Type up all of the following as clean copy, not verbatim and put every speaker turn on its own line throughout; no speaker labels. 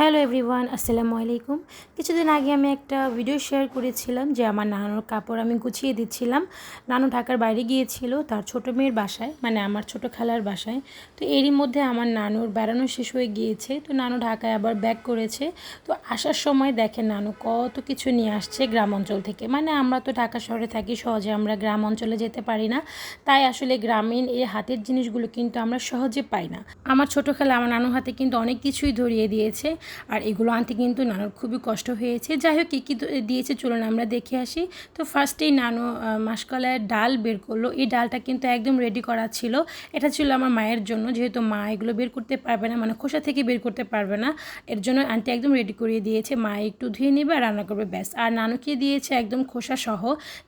Hello everyone, আসসালামু আলাইকুম। কিছুদিন আগে আমি একটা ভিডিও শেয়ার করেছিলাম যে আমার নানুর কাপড় আমি গুছিয়ে দিচ্ছিলাম। নানু ঢাকার বাইরে গিয়েছিল তার ছোটো মেয়ের বাসায়, মানে আমার ছোটো খালার বাসায়। তো এরই মধ্যে আমার নানুর বেড়ানো শেষ হয়ে গিয়েছে, তো নানু ঢাকায় আবার ব্যাক করেছে। তো আসার সময় দেখেন নানু কত কিছু নিয়ে আসছে গ্রাম অঞ্চল থেকে। মানে আমরা তো ঢাকা শহরে থাকি, সহজে আমরা গ্রাম অঞ্চলে যেতে পারি না, তাই আসলে গ্রামীণ এই হাতের জিনিসগুলো কিন্তু আমরা সহজে পাই না। আমার ছোটো খালা আমার নানু হাতে কিন্তু অনেক কিছুই ধরিয়ে দিয়েছে, আর এগুলো আনতে কিন্তু নানুর খুবই কষ্ট হয়েছে। যাই হোক, কী দিয়েছে চলুন আমরা দেখে আসি। তো ফার্স্টেই নানু মাসকলাইয়ের ডাল বের করলো। এই ডালটা কিন্তু একদম রেডি করা ছিল। এটা ছিল আমার মায়ের জন্য, যেহেতু মা এগুলো বের করতে পারবে না, মানে খোসা থেকে বের করতে পারবে না, এর জন্য আন্টি একদম রেডি করিয়ে দিয়েছে। মা একটু ধুয়ে নেবে আর রান্না করবে, ব্যাস। আর নানুকে দিয়েছে একদম খোসা সহ।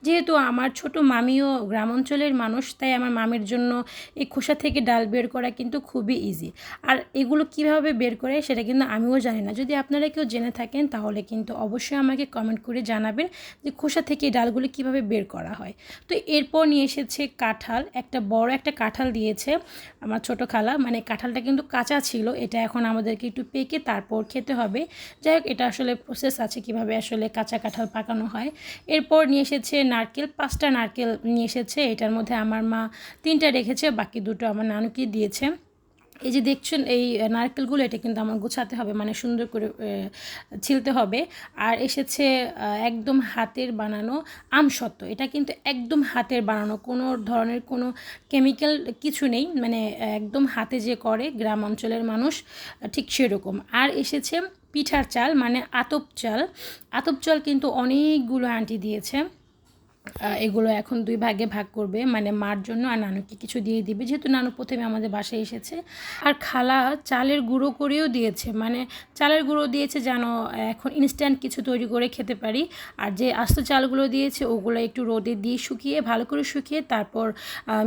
যেহেতু আমার ছোট মামিও গ্রাম অঞ্চলের মানুষ, তাই আমার মামির জন্য এই খোসা থেকে ডাল বের করা কিন্তু খুবই ইজি। আর এগুলো কিভাবে বের করে সেটা কিন্তু আমিও জানি না। যদি আপনারা কেউ জেনে থাকেন তাহলে কিন্তু অবশ্যই আমাকে কমেন্ট করে জানাবেন যে খোসা থেকে ডালগুলি কিভাবে বের করা হয়। তো এরপর নিয়ে এসেছে কাঁঠাল, একটা বড় একটা কাঁঠাল দিয়েছে আমার ছোট খালা। মানে কাঁঠালটা কিন্তু কাঁচা ছিল, এটা এখন আমাদেরকে একটু পেকে তারপর খেতে হবে। যাই হোক, এটা আসলে প্রসেস আছে কিভাবে আসলে কাঁচা কাঁঠাল পাকানো হয়। এরপর নিয়ে এসেছে নারকেল, 5টা নারকেল নিয়ে এসেছে। এটার মধ্যে আমার মা 3টা রেখেছে, বাকি 2টো আমার নানুকে দিয়েছে। এই যে দেখছেন এই নারকেলগুলো, এটা কিন্তু আমার গোছাতে হবে, মানে সুন্দর করে ছিলতে হবে। আর এসেছে একদম হাতের বানানো আমসত্ত্ব। এটা কিন্তু একদম হাতের বানানো, কোনো ধরনের কোনো কেমিক্যাল কিছু নেই, মানে একদম হাতে যে করে গ্রাম অঞ্চলের মানুষ, ঠিক সেরকম। আর এসেছে পিঠার চাল, মানে আতপ চাল। আতপ চাল কিন্তু অনেকগুলো আন্টি দিয়েছে। এগুলো এখন 2 ভাগে ভাগ করবে, মানে মার জন্য আর নানুকে কিছু দিয়ে দিবে, যেহেতু নানু প্রথমে আমাদের বাসায় এসেছে। আর খালা চালের গুঁড়ো করেও দিয়েছে, মানে চালের গুঁড়ো দিয়েছে যেন এখন ইনস্ট্যান্ট কিছু তৈরি করে খেতে পারি। আর যে আস্ত চালগুলো দিয়েছে ওগুলো একটু রোদে দিয়ে শুকিয়ে, ভালো করে শুকিয়ে তারপর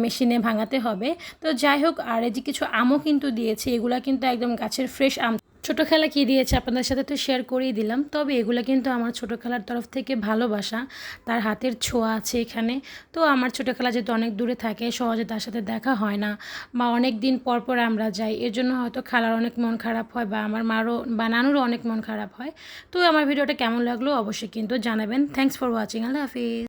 মেশিনে ভাঙাতে হবে। তো যাই হোক, আর এই যে কিছু আমও কিন্তু দিয়েছে, এগুলো কিন্তু একদম গাছের ফ্রেশ আম। ছোটো খালা কী দিয়েছে আপনাদের সাথে তো শেয়ার করেই দিলাম, তবে এগুলো কিন্তু আমার ছোটো খালার তরফ থেকে ভালোবাসা, তার হাতের ছোঁয়া আছে এখানে। তো আমার ছোটো খালা যেহেতু অনেক দূরে থাকে, সহজে তার সাথে দেখা হয় না, বা অনেক দিন পর পর আমরা যাই, এর জন্য হয়তো খালার অনেক মন খারাপ হয়, বা আমার মারও বা নানুরও অনেক মন খারাপ হয়। তো আমার ভিডিওটা কেমন লাগলো অবশ্যই কিন্তু জানাবেন। Thanks for watching. Allah Hafiz.